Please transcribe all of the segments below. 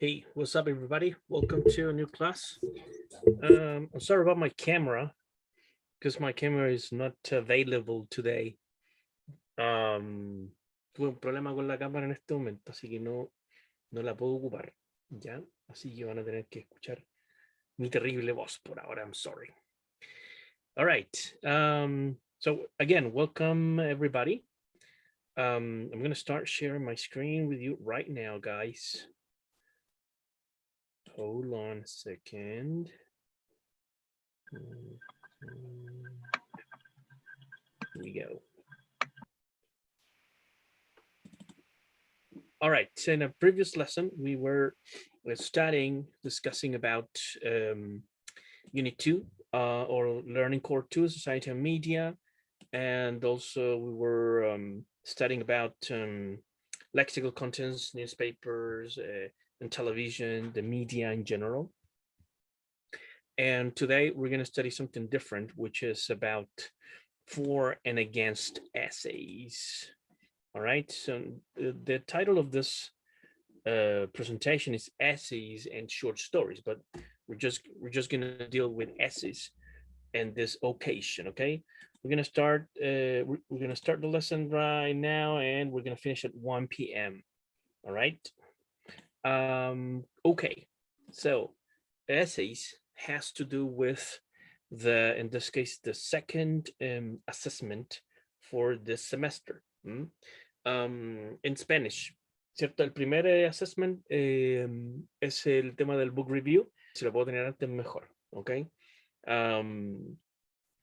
Hey, what's up, everybody? Welcome to a new class. I'm sorry about my camera because my camera is not available today. Tuve un problema con la cámara en este momento, así que no la puedo ocupar. ¿Ya? Así que van a tener que escuchar mi terrible voz por ahora. I'm sorry. All right. So again, welcome everybody. I'm going to start sharing my screen with you right now, guys. Hold on a second. Here we go. All right, so in a previous lesson, we were discussing about Unit 2 or Learning Core 2, Society and Media. And also we were studying about lexical contents, newspapers, and television, the media in general. And today we're going to study something different, which is about for and against essays. All right, so the title of this presentation is Essays and Short Stories, but we're just going to deal with essays in this occasion. Okay, we're going to start the lesson right now, and we're going to finish at 1 p.m. All right. Okay, so essays has to do with in this case, the second assessment for this semester. In Spanish, ¿cierto? El primer assessment es el tema del book review. Si lo puedo tener antes, mejor, ¿ok?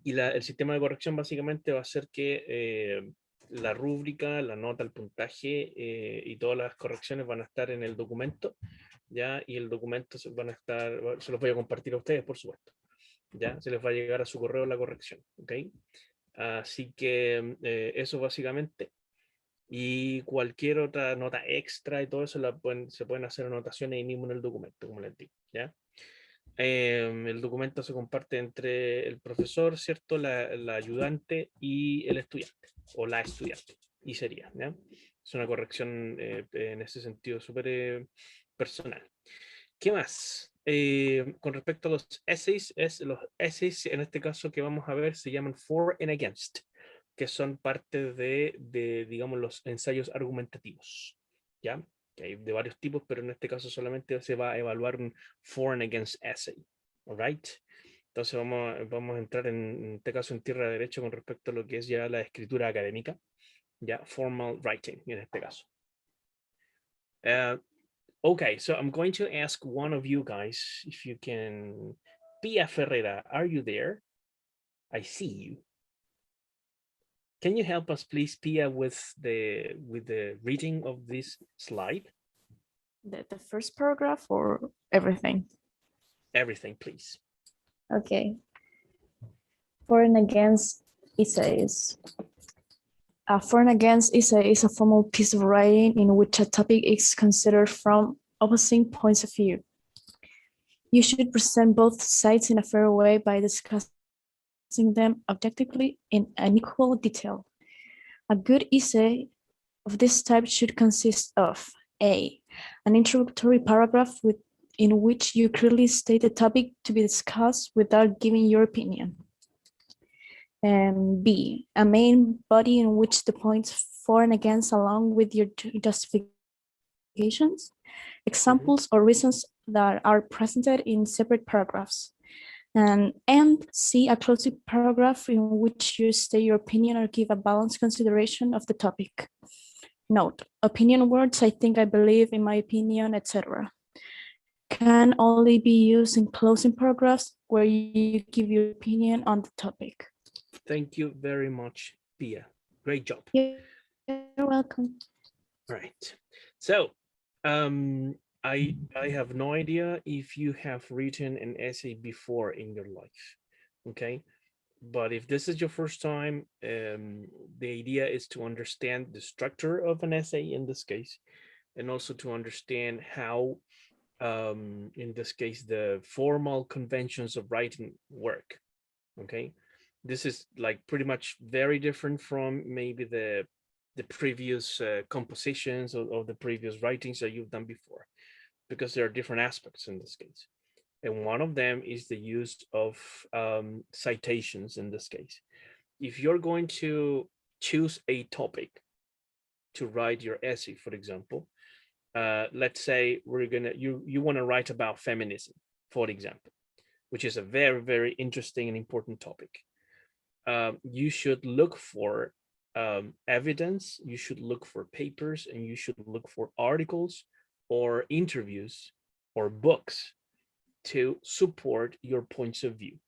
Y el sistema de corrección básicamente va a ser que la rúbrica, la nota, el puntaje y todas las correcciones van a estar en el documento, ¿ya? Y el documento se los voy a compartir a ustedes, por supuesto. ¿Ya? Se les va a llegar a su correo la corrección, ¿ok? Así que eso básicamente. Y cualquier otra nota extra y todo eso se pueden hacer anotaciones ahí mismo en el documento, como les digo, ¿ya? El documento se comparte entre el profesor, ¿cierto? La ayudante y el estudiante, o la estudiante, y sería, ¿ya? Es una corrección en ese sentido súper personal. ¿Qué más? Con respecto a los essays, los essays en este caso que vamos a ver se llaman for and against, que son parte de digamos, los ensayos argumentativos, ¿ya? Que hay de varios tipos, pero en este caso solamente se va a evaluar un for and against essay, all right? Entonces vamos a entrar en este caso en tierra de derecho con respecto a lo que es ya la escritura académica, ya formal writing en este caso. Okay, so I'm going to ask one of you guys if you can. Pia Ferreira, are you there? I see you. Can you help us, please, Pia, with the reading of this slide? The first paragraph or everything? Everything, please. Okay. For and against essays. For and against essay is a formal piece of writing in which a topic is considered from opposing points of view. You should present both sides in a fair way by discussing them objectively in an equal detail. A good essay of this type should consist of A, an introductory paragraph in which you clearly state the topic to be discussed without giving your opinion. And B, a main body in which the points for and against along with your justifications, examples or reasons that are presented in separate paragraphs. And C, a closing paragraph in which you state your opinion or give a balanced consideration of the topic. Note, opinion words, I think, I believe, in my opinion, etc. can only be used in closing paragraphs where you give your opinion on the topic. Thank you very much, Pia. Great job. You're welcome. All right. So I have no idea if you have written an essay before in your life, okay? But if this is your first time, the idea is to understand the structure of an essay in this case, and also to understand how, in this case, the formal conventions of writing work, okay? This is like pretty much very different from maybe the previous compositions or the previous writings that you've done before. because there are different aspects in this case. And one of them is the use of citations in this case. If you're going to choose a topic to write your essay, for example, let's say you want to write about feminism, for example, which is a very, very interesting and important topic. You should look for evidence, you should look for papers, and you should look for articles or interviews or books to support your points of view.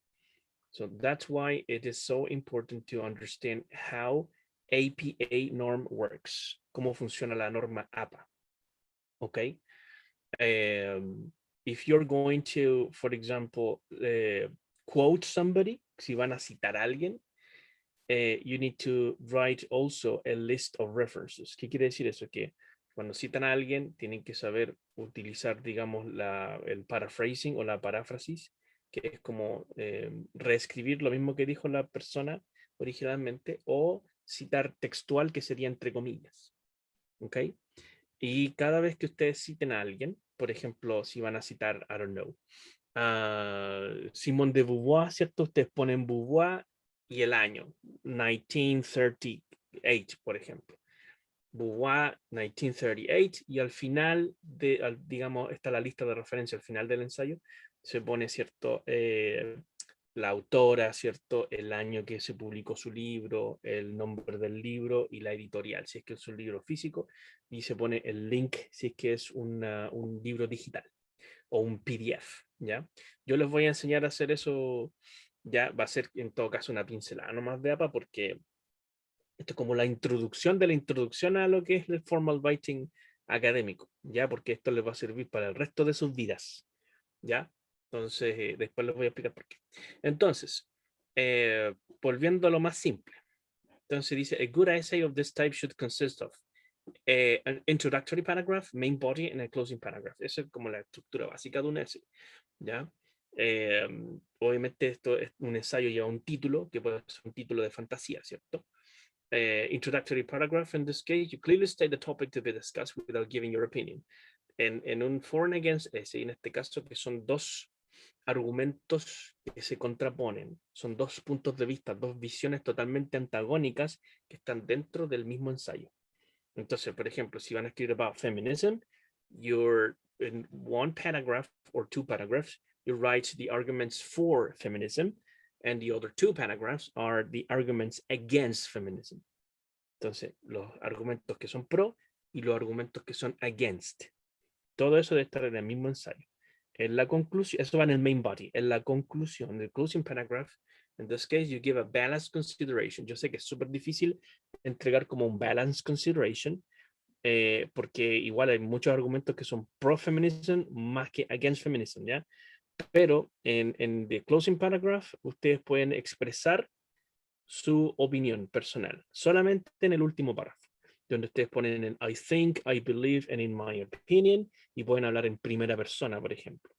So that's why it is so important to understand how APA norm works, cómo funciona la norma APA. Okay. If you're going to, for example, quote somebody, si van a citar a alguien, you need to write also a list of references. ¿Qué quiere decir eso? Que cuando citan a alguien, tienen que saber utilizar, digamos, el paraphrasing o la paráfrasis, que es como reescribir lo mismo que dijo la persona originalmente, o citar textual, que sería entre comillas. ¿Ok? Y cada vez que ustedes citen a alguien, por ejemplo, si van a citar, I don't know, Simone de Beauvoir, ¿cierto? Ustedes ponen Beauvoir y el año, 1938, por ejemplo. Beauvoir, 1938, y al final, digamos, está la lista de referencia al final del ensayo, se pone, ¿cierto? La autora, ¿cierto? El año que se publicó su libro, el nombre del libro y la editorial, si es que es un libro físico, y se pone el link si es que es un libro digital o un PDF, ¿ya? Yo les voy a enseñar a hacer eso, ya va a ser en todo caso una pincelada nomás de APA, porque esto es como la introducción de la introducción a lo que es el formal writing académico, ¿ya? Porque esto les va a servir para el resto de sus vidas, ¿ya? Entonces, después les voy a explicar por qué. Entonces, volviendo a lo más simple. Entonces dice, a good essay of this type should consist of an introductory paragraph, main body, and a closing paragraph. Esa es como la estructura básica de un essay, ¿ya? Obviamente esto es un ensayo, lleva un título, que puede ser un título de fantasía, ¿cierto? Introductory paragraph, in this case, you clearly state the topic to be discussed without giving your opinion. En un for and against essay, en este caso, que son dos argumentos que se contraponen, son dos puntos de vista, dos visiones totalmente antagónicas que están dentro del mismo ensayo. Entonces, por ejemplo, si van a escribir about feminism, you're in one paragraph or two paragraphs, you write the arguments for feminism, and the other two paragraphs are the arguments against feminism. Entonces, los argumentos que son pro y los argumentos que son against. Todo eso debe estar en el mismo ensayo. En la conclusión, eso va en el main body. En la conclusión, the closing paragraph, in this case, you give a balanced consideration. Yo sé que es súper difícil entregar como un balanced consideration, porque igual hay muchos argumentos que son pro-feminism más que against feminism, ¿ya? Pero en the closing paragraph, ustedes pueden expresar su opinión personal, solamente en el último párrafo, donde ustedes ponen en I think, I believe, and in my opinion, y pueden hablar en primera persona, por ejemplo,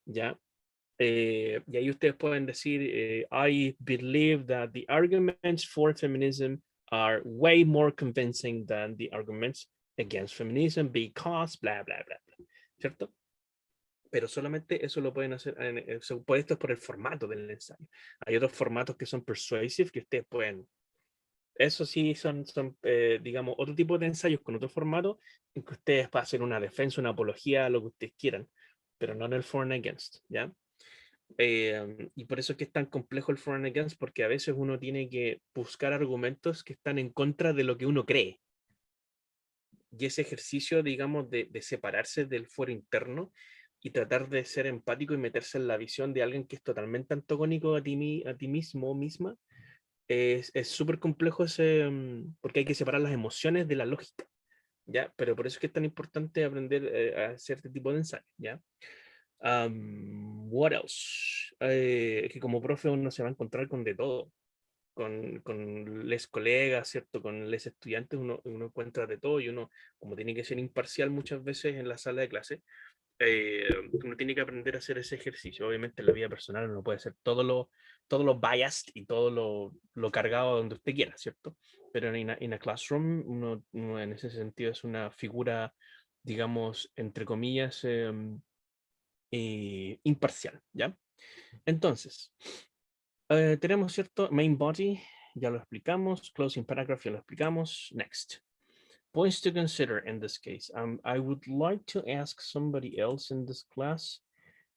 ¿ya? Y ahí ustedes pueden decir, I believe that the arguments for feminism are way more convincing than the arguments against feminism because bla, bla, bla, bla, ¿cierto? Pero solamente eso lo pueden hacer, esto es por el formato del ensayo. Hay otros formatos que son persuasive que ustedes pueden, eso sí son digamos, otro tipo de ensayos con otro formato en que ustedes hacen una defensa, una apología, lo que ustedes quieran, pero no en el for and against, ¿ya? Y por eso es que es tan complejo el for and against, porque a veces uno tiene que buscar argumentos que están en contra de lo que uno cree. Y ese ejercicio, digamos, de separarse del foro interno y tratar de ser empático y meterse en la visión de alguien que es totalmente antagónico a ti mismo o misma, es súper complejo porque hay que separar las emociones de la lógica, ¿ya? Pero por eso es que es tan importante aprender a hacer este tipo de ensayos, ¿ya? What else? Es que como profe uno se va a encontrar con de todo. Con les colegas, ¿cierto? Con les estudiantes uno encuentra de todo y uno, como tiene que ser imparcial muchas veces en la sala de clase, uno tiene que aprender a hacer ese ejercicio. Obviamente en la vida personal uno puede hacer todo lo biased y todo lo cargado donde usted quiera, ¿cierto? Pero en a classroom uno en ese sentido es una figura digamos, entre comillas, imparcial, ¿ya? Entonces, tenemos cierto main body, ya lo explicamos, closing paragraph ya lo explicamos, next. Points to consider in this case. I would like to ask somebody else in this class,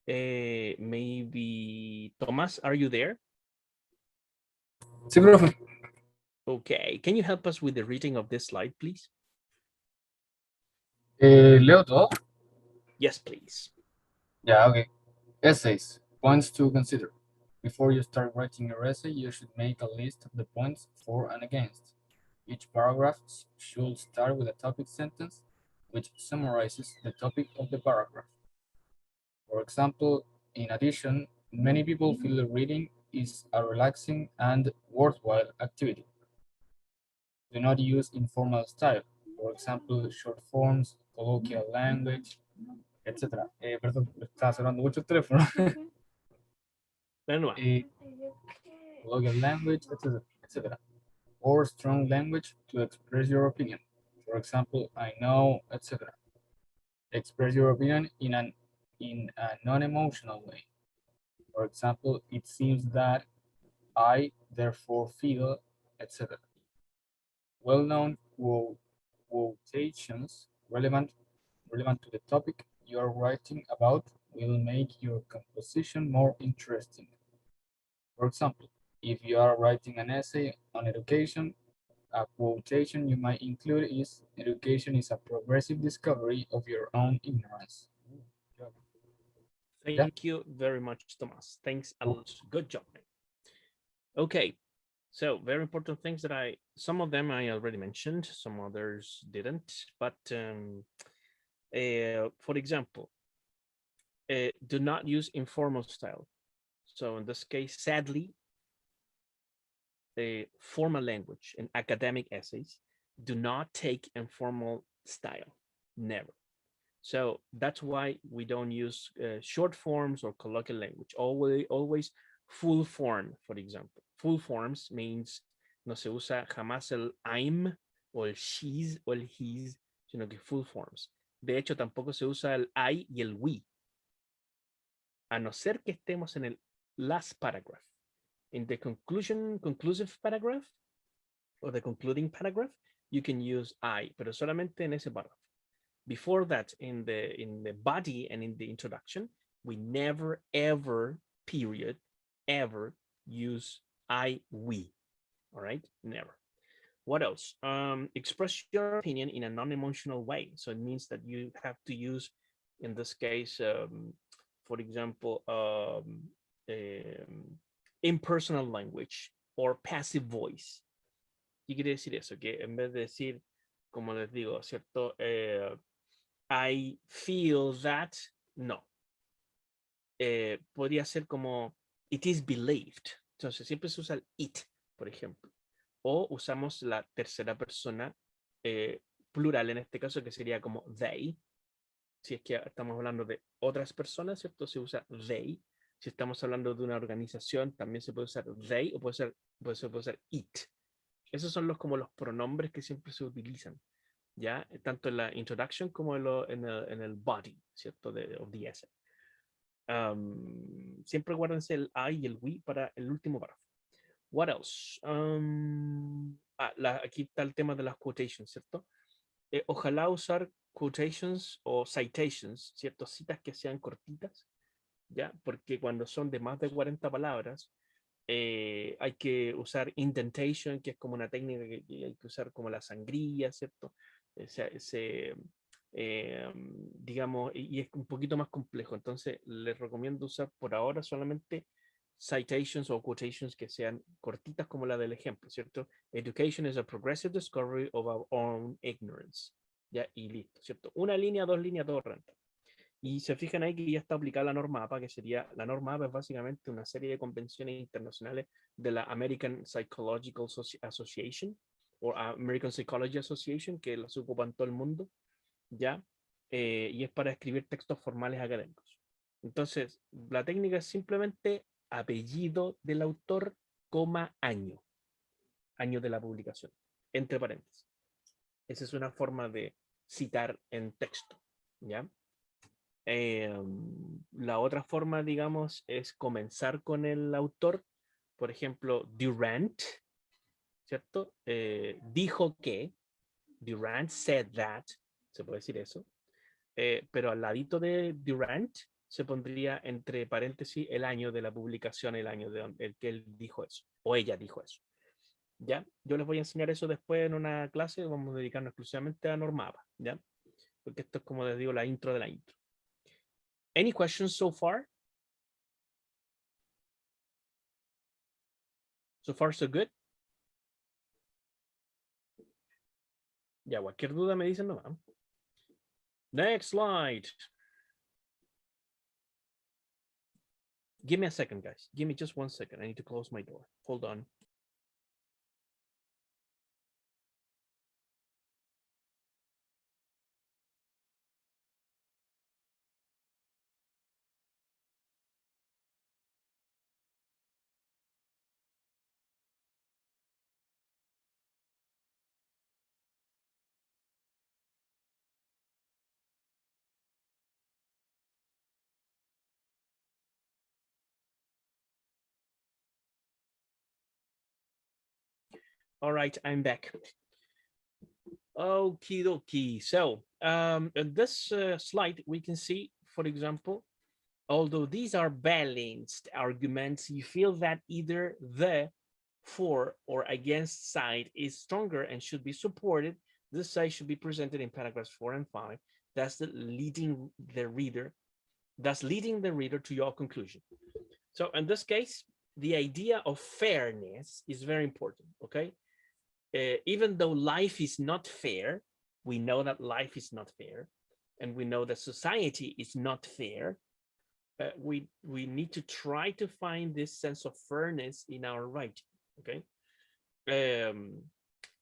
maybe Thomas, are you there? Sí, profe. Okay, can you help us with the reading of this slide, please? Leo todo. Yes, please. Yeah, okay. Essays. Points to consider. Before you start writing your essay, you should make a list of the points for and against. Each paragraph should start with a topic sentence, which summarizes the topic of the paragraph. For example, in addition, many people feel reading is a relaxing and worthwhile activity. Do not use informal style. For example, short forms, colloquial language, etc. Perdón, estaba sonando mucho el teléfono. Manuel. Colloquial language, etc. Or strong language to express your opinion. For example, I know, etc. Express your opinion in a non-emotional way. For example, it seems that, I therefore feel, etc. Well-known quotations relevant to the topic you are writing about will make your composition more interesting. For example, if you are writing an essay on education, a quotation you might include is, education is a progressive discovery of your own ignorance. Thank you very much, Thomas. Thanks a lot. Good job. Okay, so very important things that some of them I already mentioned, some others didn't, but for example, do not use informal style. So in this case, sadly, formal language and academic essays do not take informal style, never. So that's why we don't use short forms or colloquial language. Always full form, for example. Full forms means no se usa jamás el I'm o el she's o el he's, sino que full forms. De hecho, tampoco se usa el I y el we, a no ser que estemos en el last paragraph. In the conclusive paragraph, or the concluding paragraph, you can use I, pero solamente en ese párrafo. Before that, in the body and in the introduction, we never, ever, period, ever use I, we. All right, never. What else? Express your opinion in a non-emotional way. So it means that you have to use, in this case, for example, impersonal language or passive voice. ¿Qué quiere decir eso? Que en vez de decir, como les digo, ¿cierto? I feel that, no. Podría ser como, it is believed. Entonces, siempre se usa el it, por ejemplo. O usamos la tercera persona plural, en este caso, que sería como they. Si es que estamos hablando de otras personas, ¿cierto? Se usa they. Si estamos hablando de una organización, también se puede usar they o puede ser it. Esos son como los pronombres que siempre se utilizan, ¿ya? Tanto en la introduction como en el body, ¿cierto? Of the essay. Siempre guárdense el I y el we para el último párrafo. What else? Aquí está el tema de las quotations, ¿cierto? Ojalá usar quotations o citations, ¿cierto? Citas que sean cortitas, ¿ya? Porque cuando son de más de 40 palabras, hay que usar indentation, que es como una técnica que hay que usar como la sangría, ¿cierto? Digamos, y es un poquito más complejo. Entonces, les recomiendo usar por ahora solamente citations o quotations que sean cortitas como la del ejemplo, ¿cierto? Education is a progressive discovery of our own ignorance. Ya, y listo, ¿cierto? Una línea, dos líneas, todo renta. Y se fijan ahí que ya está aplicada la norma APA, que sería, la norma APA es básicamente una serie de convenciones internacionales de la American Psychological Association o American Psychology Association, que las ocupan todo el mundo, ¿ya? Y es para escribir textos formales académicos. Entonces, la técnica es simplemente apellido del autor, coma, año de la publicación, entre paréntesis. Esa es una forma de citar en texto, ¿ya? La otra forma, digamos, es comenzar con el autor. Por ejemplo, Durant, ¿cierto? Dijo que, Durant said that, se puede decir eso. Pero al ladito de Durant se pondría entre paréntesis el año de la publicación, el año de el que él dijo eso, o ella dijo eso. ¿Ya? Yo les voy a enseñar eso después en una clase, vamos a dedicarnos exclusivamente a Normava, ¿ya? Porque esto es, como les digo, la intro de la intro. Any questions so far? So far, so good? Ya, cualquier duda me dicen nomás. Next slide. Give me a second, guys. Give me just 1 second. I need to close my door. Hold on. All right, I'm back. Okie dokie. So in this slide, we can see, for example, although these are balanced arguments, you feel that either the for or against side is stronger and should be supported. This side should be presented in paragraphs 4 and 5. That's leading the reader to your conclusion. So in this case, the idea of fairness is very important, okay? Even though life is not fair, we know that life is not fair, and we know that society is not fair. We need to try to find this sense of fairness in our writing, okay?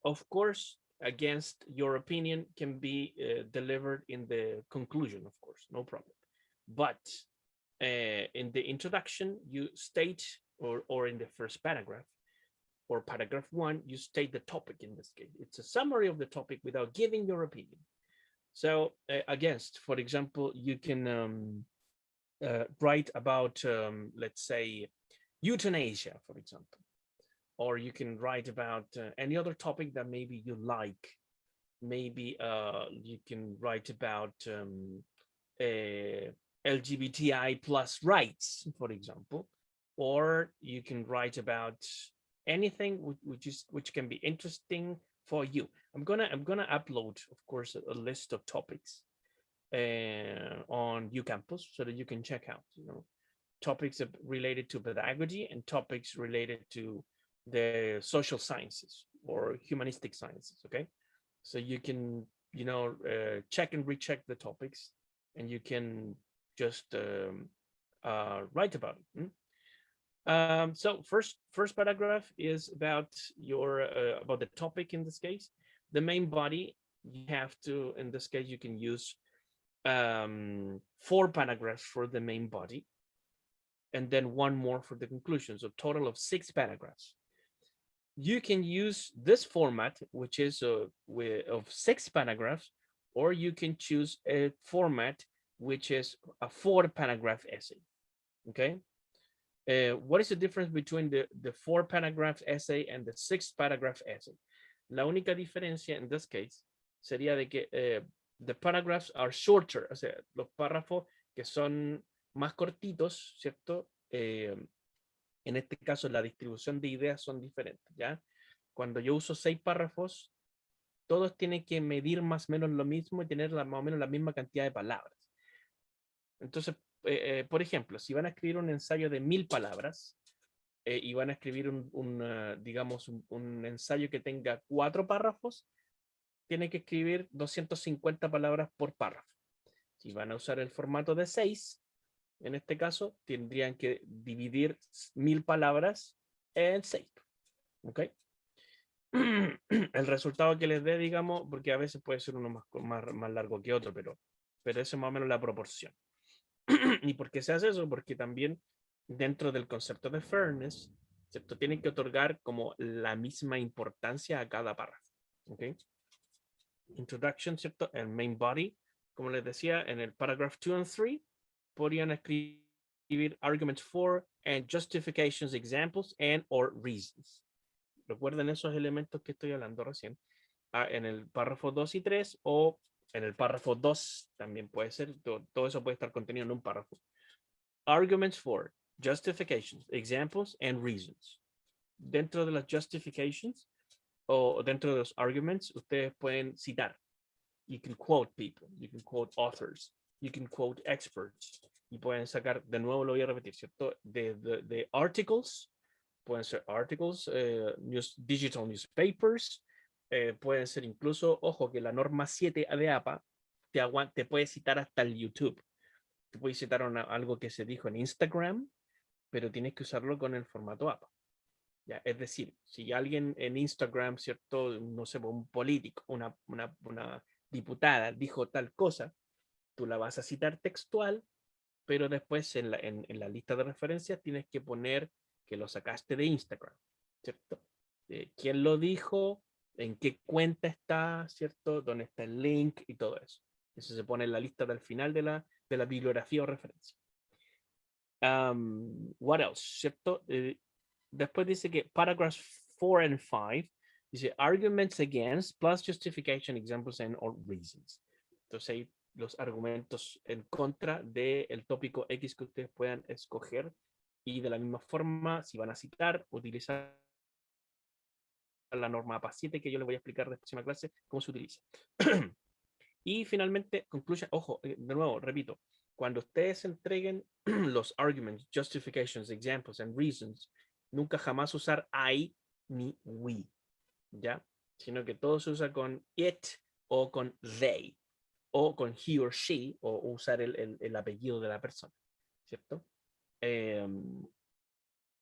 Of course, against your opinion can be delivered in the conclusion, of course, no problem. But in the introduction, you state, or in the first paragraph, or paragraph 1, you state the topic in this case. It's a summary of the topic without giving your opinion. So against, for example, you can write about, let's say, euthanasia, for example. Or you can write about any other topic that maybe you like. Maybe you can write about LGBTI plus rights, for example. Or you can write about anything which can be interesting for you. I'm gonna upload, of course, a list of topics on UCampus so that you can check out, topics related to pedagogy and topics related to the social sciences or humanistic sciences. Okay, so you can check and recheck the topics, and you can just write about it. So first paragraph is about about the topic. In this case, the main body, you have to, in this case, you can use 4 paragraphs for the main body, and then 1 more for the conclusion. So total of 6 paragraphs. You can use this format, which is of 6 paragraphs, or you can choose a format which is a 4 paragraph essay. Okay. What is the difference between the 4 paragraph essay and the 6 paragraph essay? La única diferencia en this case sería de que the paragraphs are shorter, o sea, los párrafos que son más cortitos, ¿cierto? En este caso, la distribución de ideas son diferentes, ¿ya? Cuando yo uso 6 párrafos, todos tienen que medir más o menos lo mismo y tener más o menos la misma cantidad de palabras. Entonces, por ejemplo, si van a escribir un ensayo de 1000 palabras y van a escribir digamos, un ensayo que tenga 4 párrafos, tienen que escribir 250 palabras por párrafo. Si van a usar el formato de 6, en este caso, tendrían que dividir 1000 palabras en 6. ¿Ok? El resultado que les dé, digamos, porque a veces puede ser uno más largo que otro, pero eso es más o menos la proporción. ¿Y por qué se hace eso? Porque también dentro del concepto de fairness, ¿cierto? Tienen que otorgar como la misma importancia a cada párrafo. ¿Ok? introduction, ¿cierto? El main body, como les decía, en el paragraph 2 and 3, podrían escribir arguments for and justifications, examples, and or reasons. Recuerden esos elementos que estoy hablando recién. En el párrafo 2 y 3 o en el párrafo 2 también puede ser, todo eso puede estar contenido en un párrafo. Arguments for, justifications, examples, and reasons. Dentro de las justifications o dentro de los arguments, ustedes pueden citar. You can quote people, you can quote authors, you can quote experts. Y pueden sacar, de nuevo lo voy a repetir, ¿cierto? De articles, pueden ser articles, digital newspapers, pueden ser incluso, ojo, que la norma 7 de APA te puede citar hasta el YouTube. Te puede citar algo que se dijo en Instagram, pero tienes que usarlo con el formato APA. ¿Ya? Es decir, si alguien en Instagram, ¿cierto? No sé, un político, una diputada dijo tal cosa, tú la vas a citar textual, pero después en la lista de referencias tienes que poner que lo sacaste de Instagram, ¿cierto? ¿Quién lo dijo? ¿En qué cuenta está? ¿Cierto? ¿Dónde está el link? Y todo eso. Eso se pone en la lista del final de la bibliografía o referencia. What else? ¿Cierto? Después dice que paragraphs 4 and 5 dice arguments against plus justification, examples and or reasons. Entonces ahí los argumentos en contra del tópico X que ustedes puedan escoger y de la misma forma, si van a citar, utilizar la norma APA 7 que yo les voy a explicar en la próxima clase cómo se utiliza. Y finalmente concluye, ojo, de nuevo, repito, cuando ustedes entreguen los arguments, justifications, examples and reasons, nunca jamás usar I ni we, ¿ya? Sino que todo se usa con it o con they, o con he or she, o usar el apellido de la persona, ¿cierto?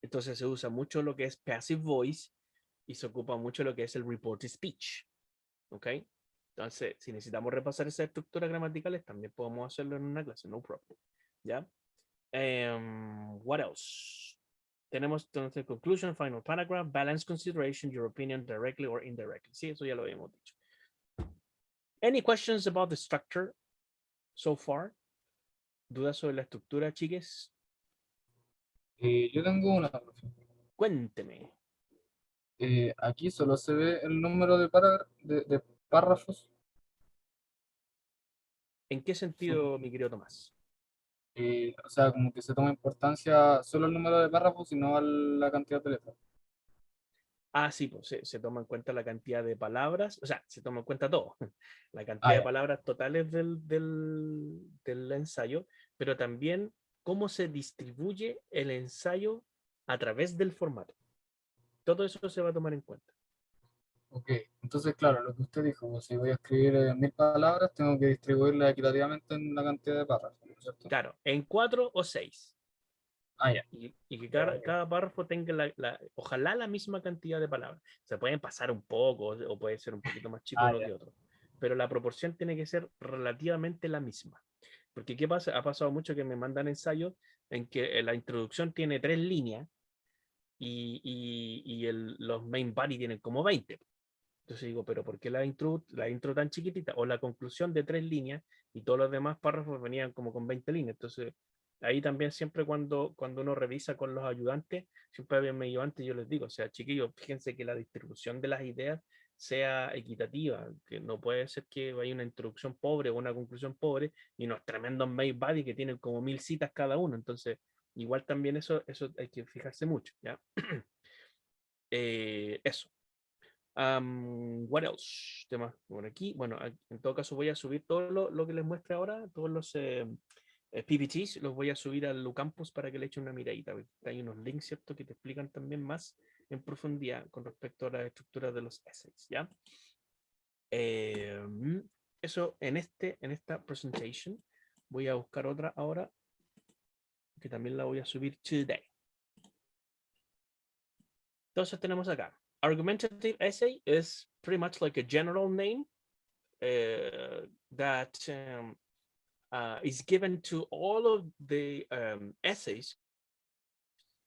Entonces se usa mucho lo que es passive voice y se ocupa mucho lo que es el reported speech, ¿ok? Entonces, si necesitamos repasar esas estructuras gramaticales, también podemos hacerlo en una clase, no problem, ¿ya? What else? Tenemos entonces conclusion, final paragraph, balance consideration, your opinion directly or indirectly. Sí, eso ya lo habíamos dicho. Any questions about the structure so far? ¿Dudas sobre la estructura, chiques? Yo tengo una, profe. Cuénteme. Aquí solo se ve el número de, de párrafos. ¿En qué sentido, mi querido Tomás? O sea, como que se toma importancia solo el número de párrafos y no la cantidad de letras. Ah, sí, pues se toma en cuenta la cantidad de palabras, o sea, se toma en cuenta todo, la cantidad Ah, de ya. palabras totales del ensayo, pero también cómo se distribuye el ensayo a través del formato. Todo eso se va a tomar en cuenta. Ok, entonces, claro, lo que usted dijo, pues, si voy a escribir 1000 palabras, tengo que distribuirlas equitativamente en la cantidad de párrafos, ¿no es cierto? Claro, en 4 o 6. Ah, ya. Y que Ya, ya. cada párrafo tenga ojalá la misma cantidad de palabras. Se pueden pasar un poco o puede ser un poquito más chico Ah, uno ya. que otro, pero la proporción tiene que ser relativamente la misma. Porque ¿qué pasa? Ha pasado mucho que me mandan ensayos en que la introducción tiene 3 líneas y los main body tienen como 20. Entonces digo, pero ¿por qué la intro tan chiquitita? O la conclusión de 3 líneas y todos los demás párrafos venían como con 20 líneas. Entonces, ahí también siempre cuando uno revisa con los ayudantes, siempre había un ayudante, yo les digo, o sea, chiquillos, fíjense que la distribución de las ideas sea equitativa, que no puede ser que haya una introducción pobre o una conclusión pobre y unos tremendos main body que tienen como 1000 citas cada uno. Entonces, igual también eso hay que fijarse mucho, ¿ya? Eso. What else? Temas por aquí. Bueno, en todo caso voy a subir todo lo que les muestre ahora, todos los PPTs, los voy a subir al Lucampus para que le echen una miradita. Hay unos links, ¿cierto? Que te explican también más en profundidad con respecto a la estructura de los essays, ¿ya? Eso en esta presentation. Voy a buscar otra ahora que también la voy a subir today. Entonces tenemos acá. Argumentative essay is pretty much like a general name that is given to all of the essays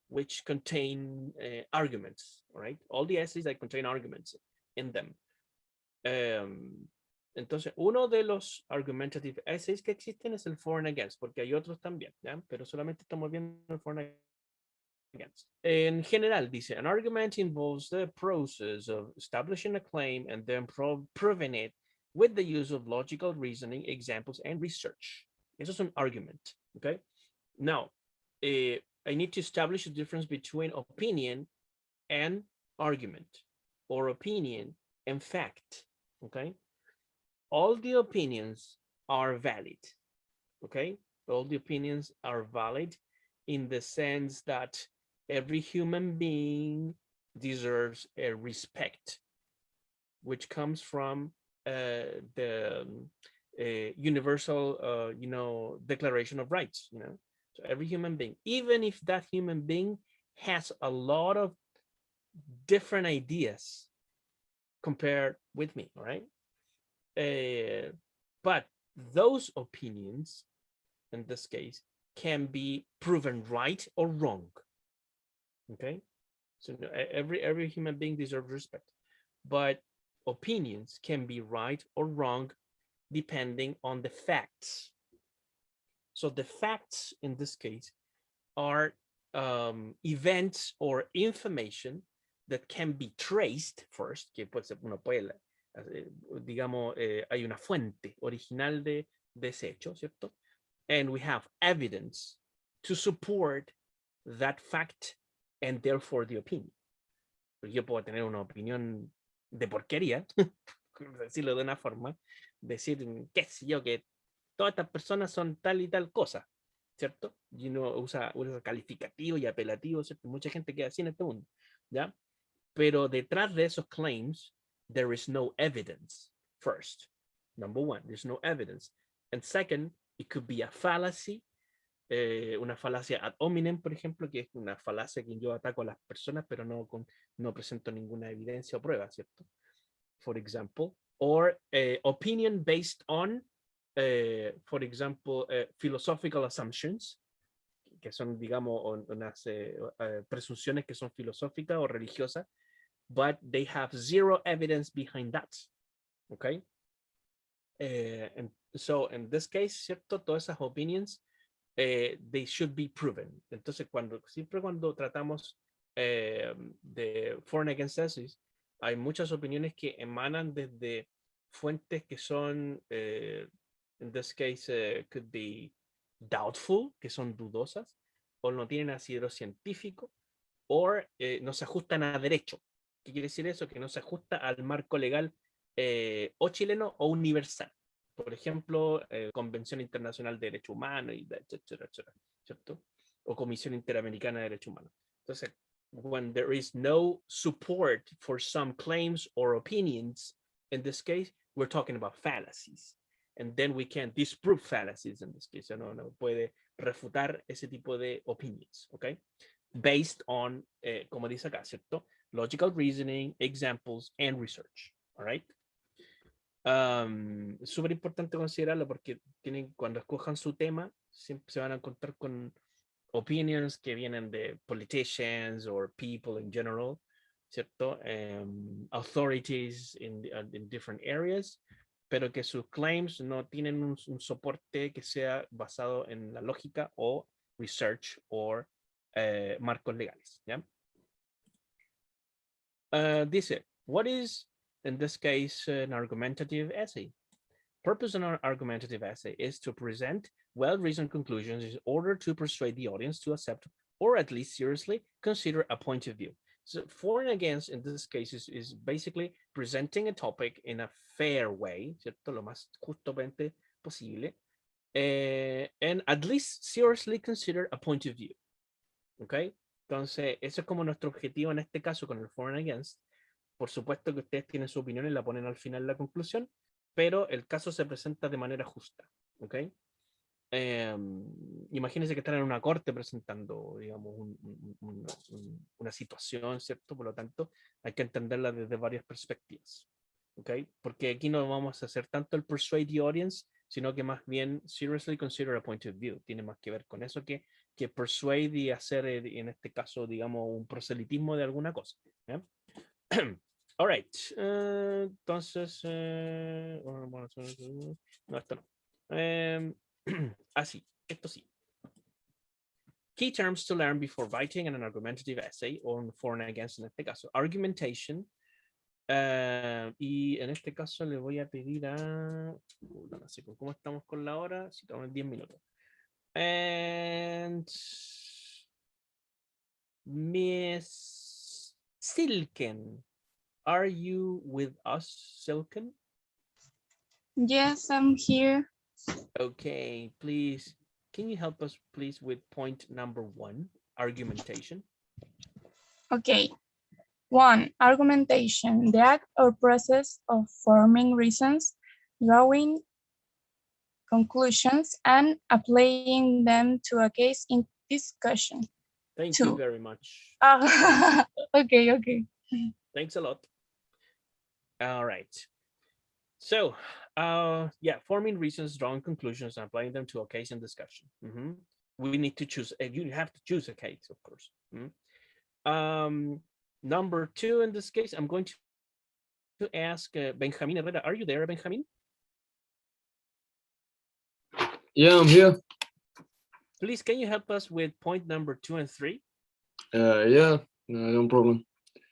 which contain arguments, right? All the essays that contain arguments in them. Entonces, uno de los argumentative essays que existen es el for and against, porque hay otros también, ¿ya? Pero solamente estamos viendo el for and against. En general, dice, an argument involves the process of establishing a claim and then proving it with the use of logical reasoning, examples, and research. Eso es un argument, okay? Now, I need to establish a difference between opinion and argument, or opinion and fact, okay? All the opinions are valid, okay? All the opinions are valid in the sense that every human being deserves a respect, which comes from the universal, Declaration of Rights, So every human being, even if that human being has a lot of different ideas compared with me, all right? But those opinions, in this case, can be proven right or wrong. Okay, so every human being deserves respect, but opinions can be right or wrong depending on the facts. So the facts in this case are events or information that can be traced first, que pues uno puede, digamos, hay una fuente original de ese hecho, ¿cierto? And we have evidence to support that fact and therefore the opinion. Yo puedo tener una opinión de porquería, decirlo de una forma, decir, qué sé yo, que todas estas personas son tal y tal cosa, ¿cierto? Y uno usa calificativo y apelativo, ¿cierto? Mucha gente queda así en este mundo, ¿ya? Pero detrás de esos claims, there is no evidence, first. Number one, there's no evidence. And second, it could be a fallacy, una falacia ad hominem, por ejemplo, que es una falacia que yo ataco a las personas, pero no presento ninguna evidencia o prueba, ¿cierto? For example, or opinion based on, for example, philosophical assumptions, que son, digamos, unas presunciones que son filosóficas o religiosas, but they have zero evidence behind that, okay? And so in this case, ¿cierto? Todas esas opinions, they should be proven. Entonces, siempre cuando tratamos de for and against essays, hay muchas opiniones que emanan desde fuentes que son, in this case, could be doubtful, que son dudosas, o no tienen asidero científico, o no se ajustan a derecho. ¿Qué quiere decir eso? Que no se ajusta al marco legal o chileno o universal. Por ejemplo, Convención Internacional de Derechos Humanos, y etcétera, etcétera, ¿cierto? O Comisión Interamericana de Derechos Humanos. Entonces, when there is no support for some claims or opinions, in this case, we're talking about fallacies. And then we can disprove fallacies in this case. No puede refutar ese tipo de opinions, ¿ok? Based on, como dice acá, ¿cierto? Logical reasoning, examples, and research, all right? Súper importante considerarlo porque cuando escojan su tema, siempre se van a encontrar con opinions que vienen de politicians or people in general, ¿cierto? Authorities in different areas, pero que sus claims no tienen un soporte que sea basado en la lógica o research o marcos legales, ¿ya? Dice, what is, in this case, an argumentative essay? Purpose of an argumentative essay is to present well-reasoned conclusions in order to persuade the audience to accept or at least seriously consider a point of view. So for and against in this case is basically presenting a topic in a fair way, ¿cierto? Lo más justamente posible, and at least seriously consider a point of view. ¿Ok? Entonces, eso es como nuestro objetivo en este caso con el for and against. Por supuesto que ustedes tienen su opinión y la ponen al final de la conclusión, pero el caso se presenta de manera justa, ¿ok? Imagínense que están en una corte presentando, digamos, una situación, ¿cierto? Por lo tanto, hay que entenderla desde varias perspectivas, ¿ok? Porque aquí no vamos a hacer tanto el persuade the audience, sino que más bien seriously consider a point of view. Tiene más que ver con eso que persuade y hacer, en este caso, digamos, un proselitismo de alguna cosa, ¿ya? All right. Entonces, no, esto no. Así, esto sí. Key terms to learn before writing an argumentative essay on for and against, en este caso, argumentation. Y en este caso le voy a pedir a... no sé cómo estamos con la hora, si estamos en 10 minutos. And Miss Silken, are you with us, Silken? Yes, I'm here. Okay, please. Can you help us, please, with point number 1, argumentation? Okay. 1. Argumentation, the act or process of forming reasons, drawing conclusions, and applying them to a case in discussion. Thank 2. you very much. Okay. Thanks a lot. All right. So, yeah, forming reasons, drawing conclusions, and applying them to a case in discussion. We need to choose, you have to choose a case, of course. Number 2 in this case, I'm going to ask Benjamin Herrera. Are you there, Benjamin? Yeah, I'm here. Please, can you help us with point number 2 and 3? Yeah, no problem.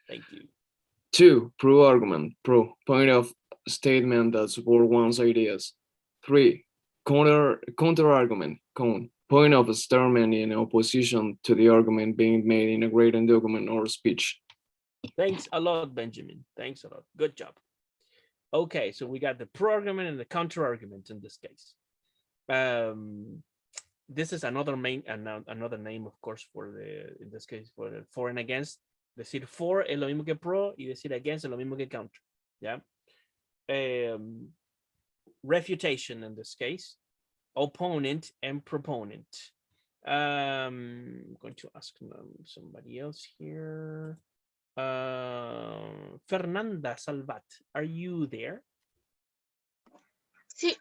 Thank you. 2. Prove argument. Pro. Point of statement that support one's ideas. 3. Counter argument. Con. Point of statement in opposition to the argument being made in a written document or speech. Thanks a lot, Benjamin. Thanks a lot. Good job. Okay, so we got the pro argument and the counter argument in this case. This is another name, of course, for the, in this case, for and against. Decir for es lo mismo que pro y decir against es lo mismo que counter. Yeah. Refutation in this case, opponent and proponent. I'm going to ask somebody else here. Fernanda Salvat, are you there? Sí.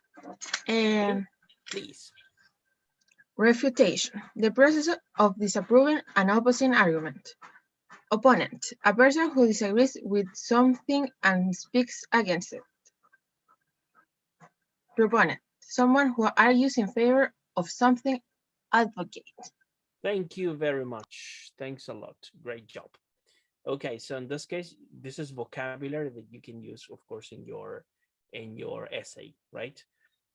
Please. Refutation, the process of disapproving an opposing argument. Opponent, a person who disagrees with something and speaks against it. Proponent, someone who argues in favor of something. Advocate. Thank you very much. Thanks a lot. Great job. Okay, so in this case, this is vocabulary that you can use, of course, in your essay, right?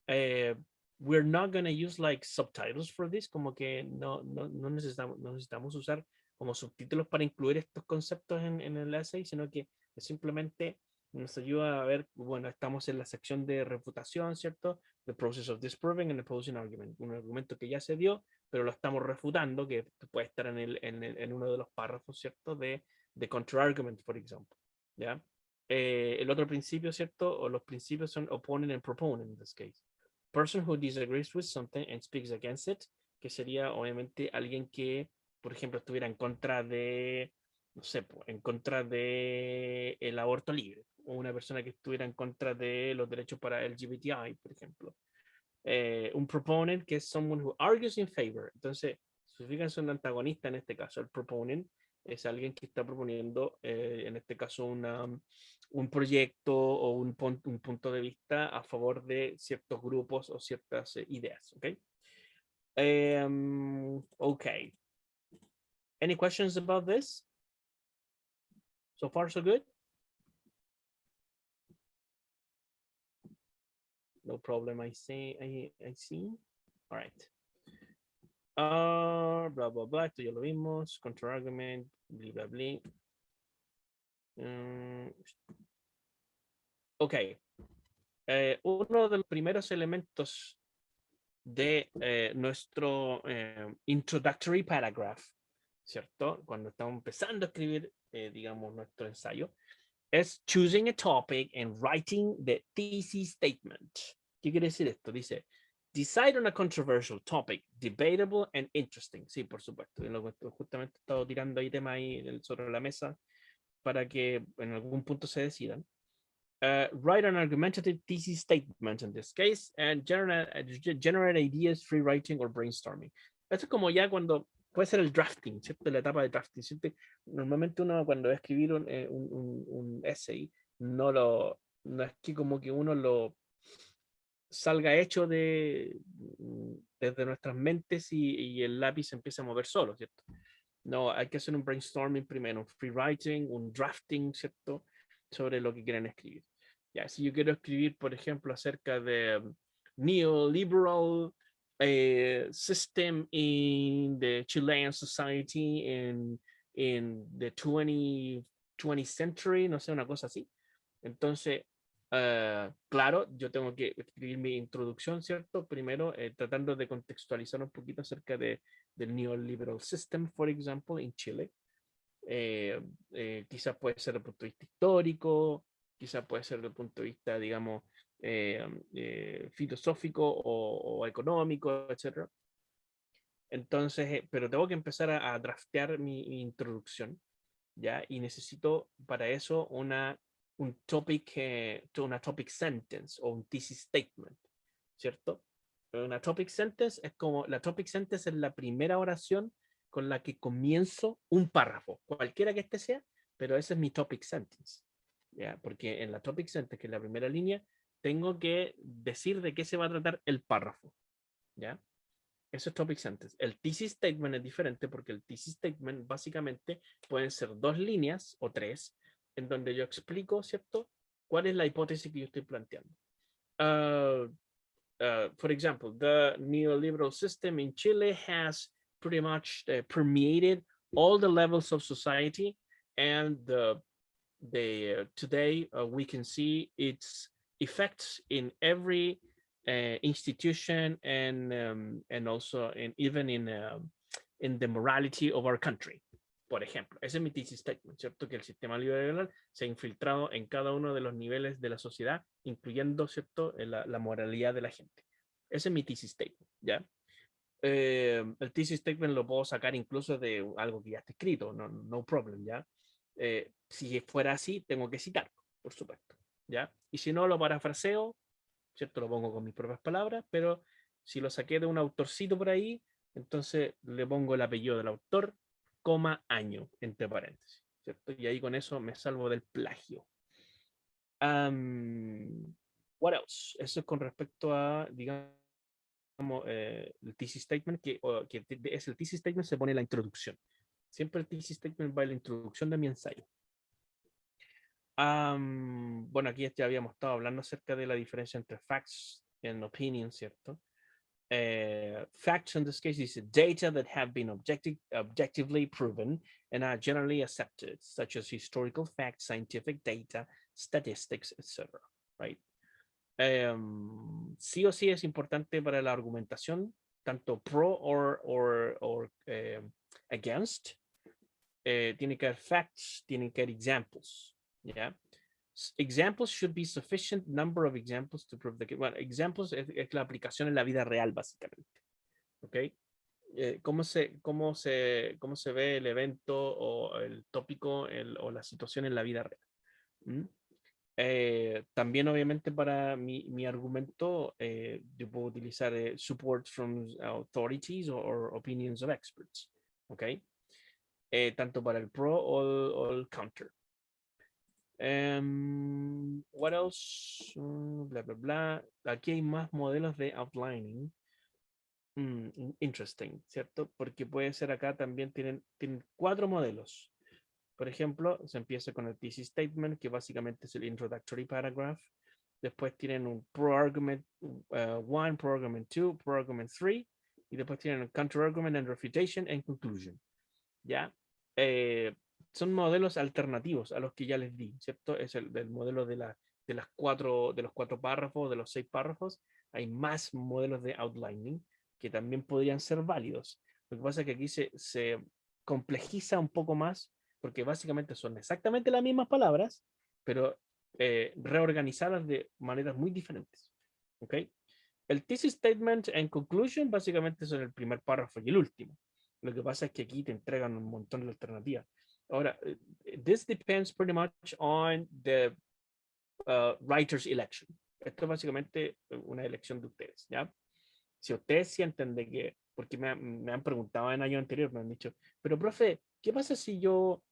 We're not going to use like subtitles for this, como que no necesitamos usar como subtítulos para incluir estos conceptos en el essay, sino que simplemente nos ayuda a ver, bueno, estamos en la sección de refutación, ¿cierto? The process of disproving and opposing argument, un argumento que ya se dio, pero lo estamos refutando, que puede estar en uno de los párrafos, ¿cierto? De counter-argument, por ejemplo, ¿ya? El otro principio, ¿cierto? O los principios son opponent and proponent, in this case. Person who disagrees with something and speaks against it, que sería, obviamente, alguien que, por ejemplo, estuviera en contra de, no sé, en contra de el aborto libre, o una persona que estuviera en contra de los derechos para LGBTI, por ejemplo. Un proponent, que es someone who argues in favor. Entonces, si fíjense, un antagonista en este caso, el proponent es alguien que está proponiendo, en este caso, un proyecto o un punto de vista a favor de ciertos grupos o ciertas ideas, ¿ok? Okay. Any questions about this? So far, so good? No problem, I see. All right. Blah, blah, blah. Esto ya lo vimos. Counter-argument, blah, blah, blah. Ok. Uno de los primeros elementos de nuestro introductory paragraph, ¿cierto? Cuando estamos empezando a escribir, digamos, nuestro ensayo, es choosing a topic and writing the thesis statement. ¿Qué quiere decir esto? Dice, decide on a controversial topic, debatable and interesting. Sí, por supuesto. Justamente he estado tirando ahí temas ahí sobre la mesa para que en algún punto se decidan. Write an argumentative thesis statement in this case and generate ideas, free writing or brainstorming. Esto es como ya cuando puede ser el drafting, ¿cierto? La etapa de drafting, ¿cierto? Normalmente uno cuando va a escribir un essay, no es que como que uno lo salga hecho desde nuestras mentes y el lápiz se empieza a mover solo, ¿cierto? No, hay que hacer un brainstorming primero, un free writing, un drafting, ¿cierto? Sobre lo que quieren escribir. Ya, si yo quiero escribir, por ejemplo, acerca de neoliberal system in the Chilean society in the 20th century, no sé, una cosa así. Entonces, claro, yo tengo que escribir mi introducción, ¿cierto? Primero, tratando de contextualizar un poquito acerca del neoliberal system, por ejemplo, en Chile. Quizás puede ser desde el punto de vista histórico, quizás puede ser desde el punto de vista, digamos, filosófico o económico, etc. Entonces, pero tengo que empezar a draftear mi introducción, ¿ya? Y necesito para eso una topic sentence o un thesis statement, ¿cierto? Una topic sentence es como, la topic sentence es la primera oración con la que comienzo un párrafo, cualquiera que este sea, pero ese es mi topic sentence, ¿ya? Porque en la topic sentence, que es la primera línea, tengo que decir de qué se va a tratar el párrafo, ¿ya? Eso es topic sentence. El thesis statement es diferente porque el thesis statement básicamente pueden ser 2 líneas o 3 en donde yo explico, ¿cierto? ¿Cuál es la hipótesis que yo estoy planteando? For example, the neoliberal system in Chile has pretty much permeated all the levels of society, and today we can see its effects in every institution and also even in the morality of our country. Por ejemplo, ese es mi thesis statement, ¿cierto? Que el sistema liberal se ha infiltrado en cada uno de los niveles de la sociedad, incluyendo, ¿cierto?, la moralidad de la gente. Ese es mi thesis statement, ¿ya? El thesis statement lo puedo sacar incluso de algo que ya está escrito, no problem, ¿ya? Si fuera así, tengo que citarlo, por supuesto, ¿ya? Y si no, lo parafraseo, ¿cierto? Lo pongo con mis propias palabras, pero si lo saqué de un autorcito por ahí, entonces le pongo el apellido del autor, coma, año, entre paréntesis, ¿cierto? Y ahí con eso me salvo del plagio. What else? Eso es con respecto a, digamos, el thesis statement, que es el thesis statement, se pone la introducción. Siempre el thesis statement va en la introducción de mi ensayo. Bueno, aquí ya habíamos estado hablando acerca de la diferencia entre facts and opinions, ¿cierto? Facts in this case is data that have been objectively proven and are generally accepted, such as historical facts, scientific data, statistics, etc. Right? Sí o sí es importante para la argumentación, tanto pro or against. Tiene que haber facts, tiene que haber examples. Yeah. Examples should be sufficient number of examples to prove the case. Bueno, examples es la aplicación en la vida real, básicamente. ¿Ok? ¿Cómo se ve el evento o el tópico o la situación en la vida real? También, obviamente, para mi argumento, yo puedo utilizar support from authorities or opinions of experts. ¿Ok? Tanto para el pro o el counter. What else? Bla, bla, bla. Aquí hay más modelos de outlining. Interesting, ¿cierto? Porque puede ser acá también tienen 4 modelos. Por ejemplo, se empieza con el thesis statement, que básicamente es el introductory paragraph. Después tienen un pro-argument 1, pro-argument 2, pro-argument 3. Y después tienen el counter-argument and refutation and conclusion. ¿Ya? Son modelos alternativos a los que ya les di, ¿cierto? Es el modelo de los 4 párrafos, de los 6 párrafos. Hay más modelos de outlining que también podrían ser válidos. Lo que pasa es que aquí se complejiza un poco más, porque básicamente son exactamente las mismas palabras, pero reorganizadas de maneras muy diferentes. ¿Ok? El thesis statement and conclusion básicamente son el primer párrafo y el último. Lo que pasa es que aquí te entregan un montón de alternativas. Ahora, this depends pretty much on the writer's election. Esto es básicamente una elección de ustedes, ¿ya? Si ustedes sienten de que, porque me han preguntado en años anteriores, me han dicho, pero profe, ¿qué pasa si yo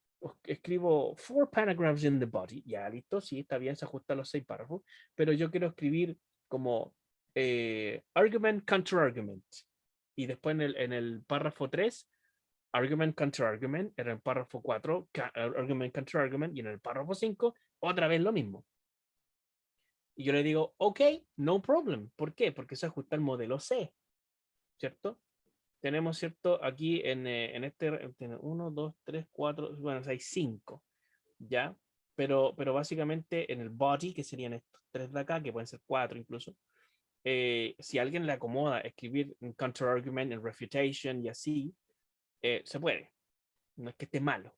escribo 4 paragraphs in the body? Ya, listo, sí, está bien, se ajusta a los 6 párrafos, pero yo quiero escribir como argument, counter argument. Y después en el párrafo 3, argument, counter argument. En el párrafo 4, argument, counter argument. Y en el párrafo 5, otra vez lo mismo. Y yo le digo, ok, no problem. ¿Por qué? Porque se ajusta al modelo C, ¿cierto? Tenemos, ¿cierto? Aquí en este, 1, 2, 3, 4, bueno, hay 5, ¿ya? Pero básicamente en el body, que serían estos 3 de acá, que pueden ser 4 incluso, si a alguien le acomoda escribir un counter argument, en refutation y así, se puede. No es que esté malo,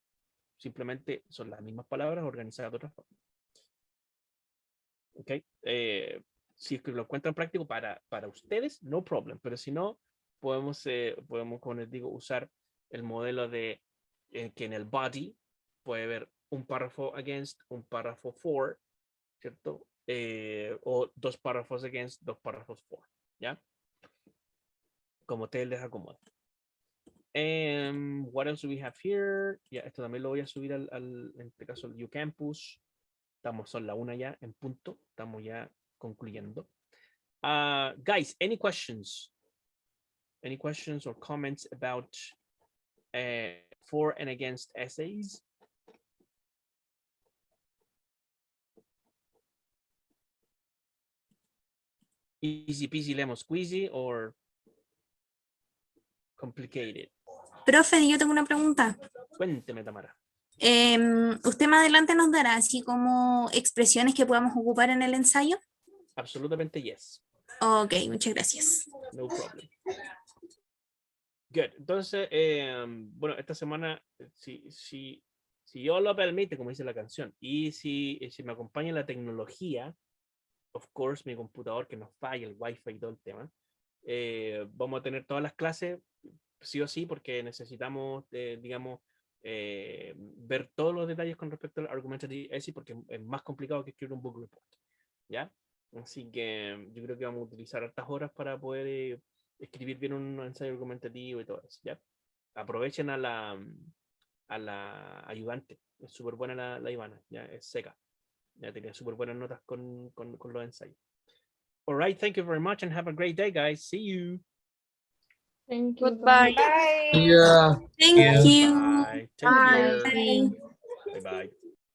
simplemente son las mismas palabras organizadas de otra forma. ¿Ok? Si es que lo encuentran práctico para ustedes, no problem, pero si no, podemos, como les digo, usar el modelo de que en el body puede haber un párrafo against, un párrafo for, ¿cierto? O 2 párrafos against, 2 párrafos for, ¿ya? Como ustedes les acomoda. What else do we have here? Ya, esto también lo voy a subir en este caso al UCampus. Son la 1 ya en punto. Estamos ya concluyendo. Guys, any questions? Any questions or comments about for and against essays? Easy peasy lemon squeezy or complicated? Profe, yo tengo una pregunta. Cuénteme, Tamara. ¿Usted más adelante nos dará así como expresiones que podamos ocupar en el ensayo? Absolutamente yes. Ok, muchas gracias. No problem. Good. Entonces, bueno, esta semana, si yo lo permite, como dice la canción, y si me acompaña la tecnología, of course, mi computador que nos falla, el wifi y todo el tema, vamos a tener todas las clases, sí o sí, porque necesitamos, digamos, ver todos los detalles con respecto al argumentative essay, porque es más complicado que escribir un book report, ¿ya? Así que yo creo que vamos a utilizar hartas horas para poder escribir bien un ensayo argumentativo y todo eso, ¿ya? Aprovechen a la ayudante, es súper buena la Ivana, ¿ya? Es seca, ya tenía súper buenas notas con los ensayos. All right, thank you very much and have a great day, guys. See you. Thank you. Goodbye. Yeah. Thank you. Bye. Take care. Bye-bye.